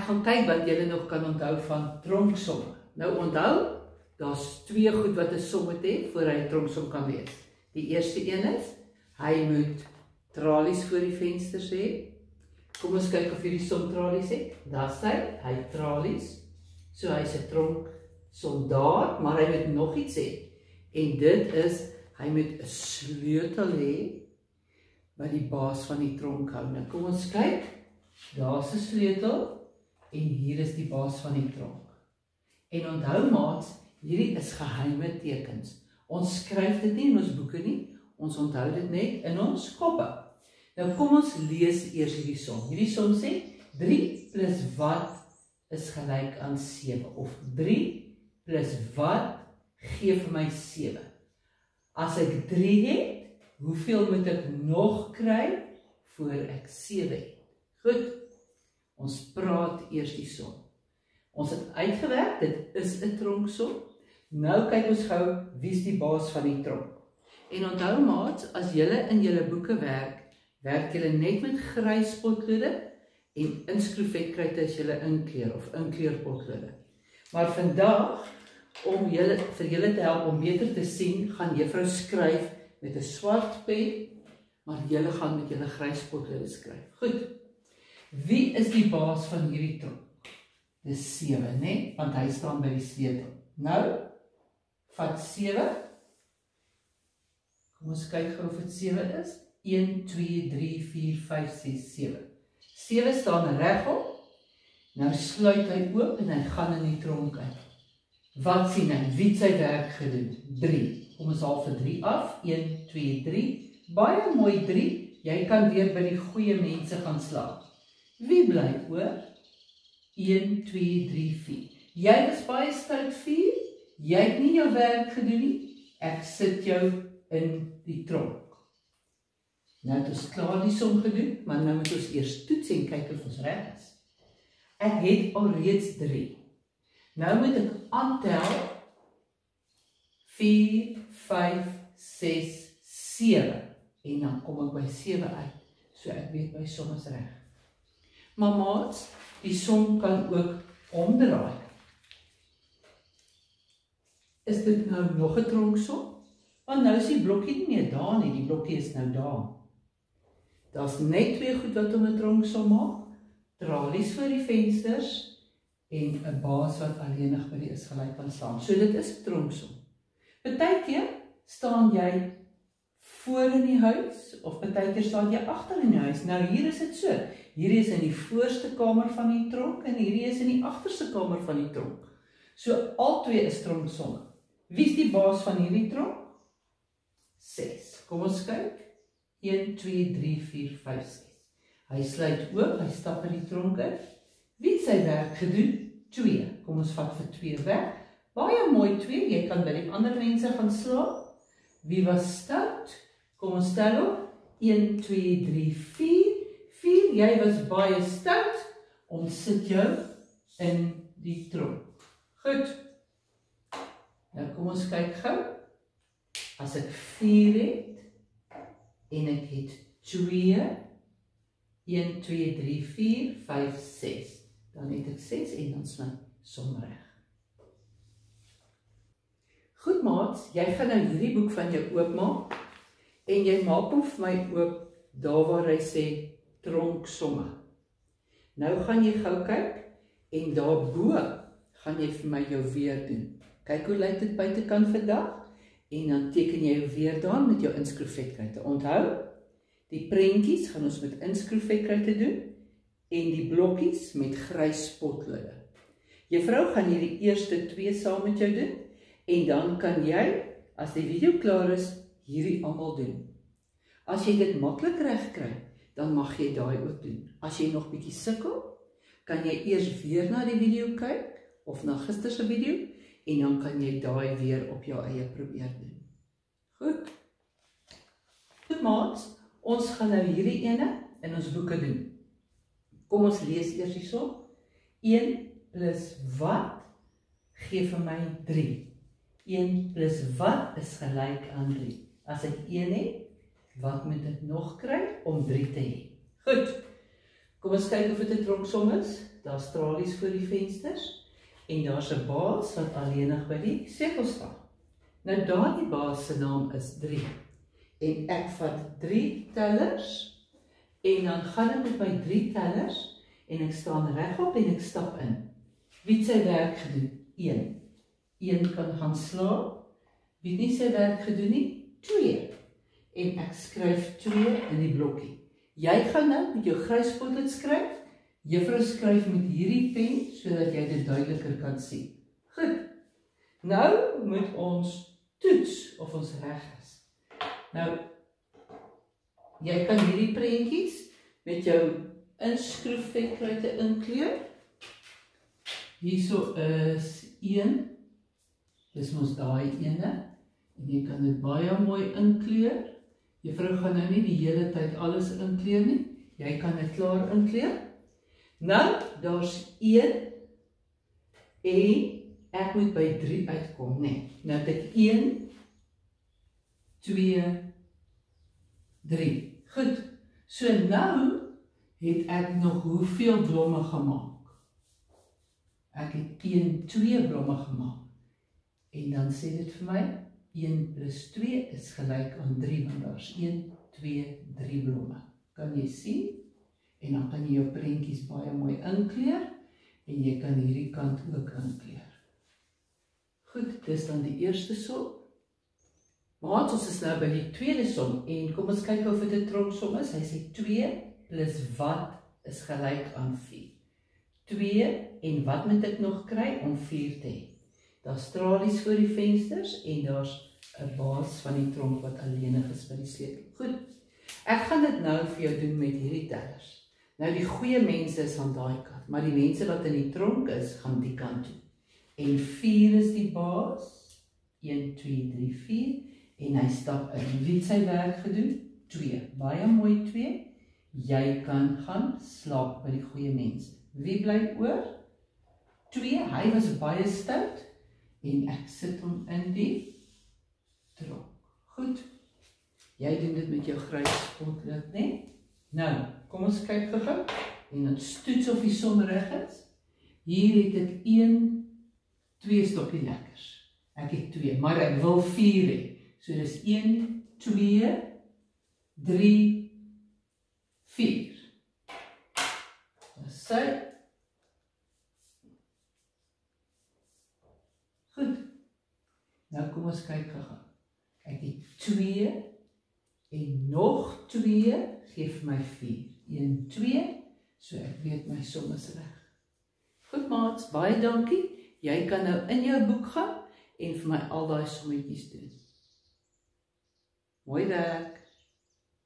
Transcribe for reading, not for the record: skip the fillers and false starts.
gaan kyk wat julle nog kan onthou van tronksomme. Nou onthou, daar's twee goed wat 'n som moet hê voor hy 'n tronksom kan wees. Die eerste een is, hy moet tralies voor die vensters hê. Kom ons kyk of hierdie som tralies het. Daar sê hy tralies. So hy's 'n tronksom daar, maar hy moet nog iets hê. En dit is, hy moet 'n sleutel hê wat die baas van die tronk hou. Nou kom ons kyk. Daar's 'n sleutel en hier is die baas van die tronk. En onthou maats, hierdie is geheime tekens. Ons skryf dit nie in ons boeke nie, ons onthou dit net in ons koppe. Nou kom ons lees eers hierdie som. Hierdie som sê 3 plus wat is gelyk aan 7 of 3 plus wat gee vir my 7. As ek 3 het, hoeveel moet ek nog kry voor ek 7 het? Goed, ons praat eers die som. Ons het uitgewerk, dit is 'n tronksom. Nou kyk ons gou, wie is die baas van die tronk? En onthou maats, as julle in julle boeke werk julle net met grys potlode en inskroefvetkryte as julle inkleur of inkleurpotlode. Maar vandag, om vir julle te help om beter te sien, gaan juffrou skryf met 'n swart pen, maar julle gaan met julle grys potlode skryf. Goed. Wie is die baas van hierdie tronk? Dis 7, né? Want hy staan by die sleutel. Nou, vat 7. Kom ons kyk gou of dit 7 is. 1, 2, 3, 4, 5, 6, 7. 7 staan regop. Nou sluit hy oop en hy gaan in die tronk uit. Wat sien hy? Wie het sy werk gedoen? 3. Kom ons haal vir 3 af. 1, 2, 3. Baie mooi 3. Jy kan weer by die goeie mense gaan slaap. Wie bly oor? 1, 2, 3, 4. Jy is baie stout 4. Jy het nie jou werk gedoen nie. Ek sit jou in die tronk. Nou het ons klaar die som gedoen, maar nou moet ons eers toets en kyk of ons reg is. Ek het alreeds 3. Nou moet ek aantel 4, 5, 6, 7. En dan kom ek by 7 uit. So ek weet my som is reg. Maar maats, die som kan ook omdraai. Is dit nou nog 'n tronksom? Want nou is die blokkie nie meer daar nie, die blokkie is nou daar. Daar's net twee goed wat om 'n tronksom maak. Tralies voor die vensters en 'n baas wat alleenig by die is gelyk kan staan. So dit is 'n tronksom. Partykeer staan jy voor in die huis of partykeer staan jy agter in die huis. Nou hier is dit so. Hierdie is in die voorste kamer van die tronk en hierdie is in die agterste kamer van die tronk. So albei is tronksomme. Wie is die baas van hierdie tronk? 6. Kom ons kyk. 1, 2, 3, 4, 5, 6. Hy sluit oop, hy stap in die tronk in. Wie het sy werk gedoen? 2. Kom ons vat vir 2 weg. Baie mooi 2, jy kan by die ander mense gaan slaap. Wie was stout? Kom ons tel op. 1, 2, 3, 4. 4, jy was baie stout. Ons sit jou in die tronk. Goed. Nou kom ons kyk gou. As ek 4 het, en ek het 2, 1, 2, 3, 4, 5, 6. Dan het ek 6 en dan is my som reg. Goed maats, jy gaan nou hierdie boek van jou oopmaak en jy maak hom vir my oop daar waar hy sê tronksomme. Nou gaan jy gou kyk en daarbo gaan jy vir my jou weer doen. Kyk hoe lyk dit buitekant vandag? En dan teken jy jou weer daar met jou inskroefvetkryte. Onthou, die prentjies gaan ons met inskroefvetkryte doen en die blokkies met grys potlode. Juffrou gaan hierdie eerste 2 saam met jou doen en dan kan jy, as die video klaar is, hierdie almal doen. As jy dit maklik reg kry, dan mag jy daai ook doen. As jy nog bietjie sukkel, kan jy eers weer na die video kyk of na gister se video en dan kan jy daai weer op jou eie probeer doen. Goed. Goed maats, ons gaan nou hierdie ene in ons boeke doen. Kom ons lees eers die som. 1 plus wat gee vir my 3. 1 plus wat is gelyk aan 3. As ek 1 het, wat moet ek nog kry om 3 te hê? Goed. Kom ons kyk of dit 'n tronksom is. daar's tralies voor die vensters, en daar's 'n baas wat alleenig by die sleutels staan. Nou daardie baas se naam is 3, en ek vat 3 tellers, en dan gaan ek met my 3 tellers, en ek staan regop en ek stap in. Wie het sy werk gedoen? 1. 1 kan gaan slaap. Wie het nie sy werk gedoen nie? 2. En ek skryf 2 in die blokkie. Jy gaan nou met jou gryspotlood skryf. Juffrou skryf met hierdie pen, sodat jy dit duideliker kan sien. Goed. Nou moet ons toets of ons reg is. Nou, jy kan hierdie prentjies met jou inskroefvetkruite inkleur. Hierso is 1. Dis mos daai ene. En jy kan dit baie mooi inkleur. Juffrou gaan nou nie die hele tyd alles inkleur nie. Jy kan dit klaar inkleur. Nou, daar's 1 en ek moet by 3 uitkom, nee. Nou het ek 1, 2, 3. Goed, so nou het ek nog hoeveel blomme gemaak? Ek het 1, 2 blomme gemaak. En dan sê dit vir my, 1 plus 2 is gelyk aan 3, want daar's 1, 2, 3 blomme. Kan jy sien? En dan kan jy jou prentjies baie mooi inkleur, en jy kan hierdie kant ook inkleur. Goed, dis dan die eerste som. Maar ons is nou by die tweede som, en kom ons kyk of dit 'n tronksom is. Hy sê 2 plus wat is gelyk aan 4. 2, en wat moet ek nog kry om 4 te hê? Daar's tralies voor die vensters, en daar's 'n baas van die tronk wat alleenig is by die sleutel. Goed, ek gaan dit nou vir jou doen met hierdie tellers. Nou die goeie mense is aan daai kant, maar die mense wat in die tronk is, gaan die kant toe. En 4 is die baas, 1, 2, 3, 4, en hy stap in. Wie het sy werk gedoen? 2, baie mooi 2. Jy kan gaan slaap by die goeie mense. Wie bly oor? 2, hy was baie stout, en ek sit hom in die tronk. Goed, jy doen dit met jou gryspotlood, né? Nou, kom ons kyk gou, en ons toets of die som reg is. Hier het ek 1, 2 stokkie lekkers. Ek het 2, maar ek wil 4 hê. So dis 1, 2, 3, 4. Dis sy. Goed. Nou kom ons kyk gou. Ek het 2 en nog 2 gee vir my 4. 1, 2, so ek weet my som is reg. Goed maats, baie dankie. Jy kan nou in jou boek gaan en vir my al daai sommetjies doen. Mooi werk.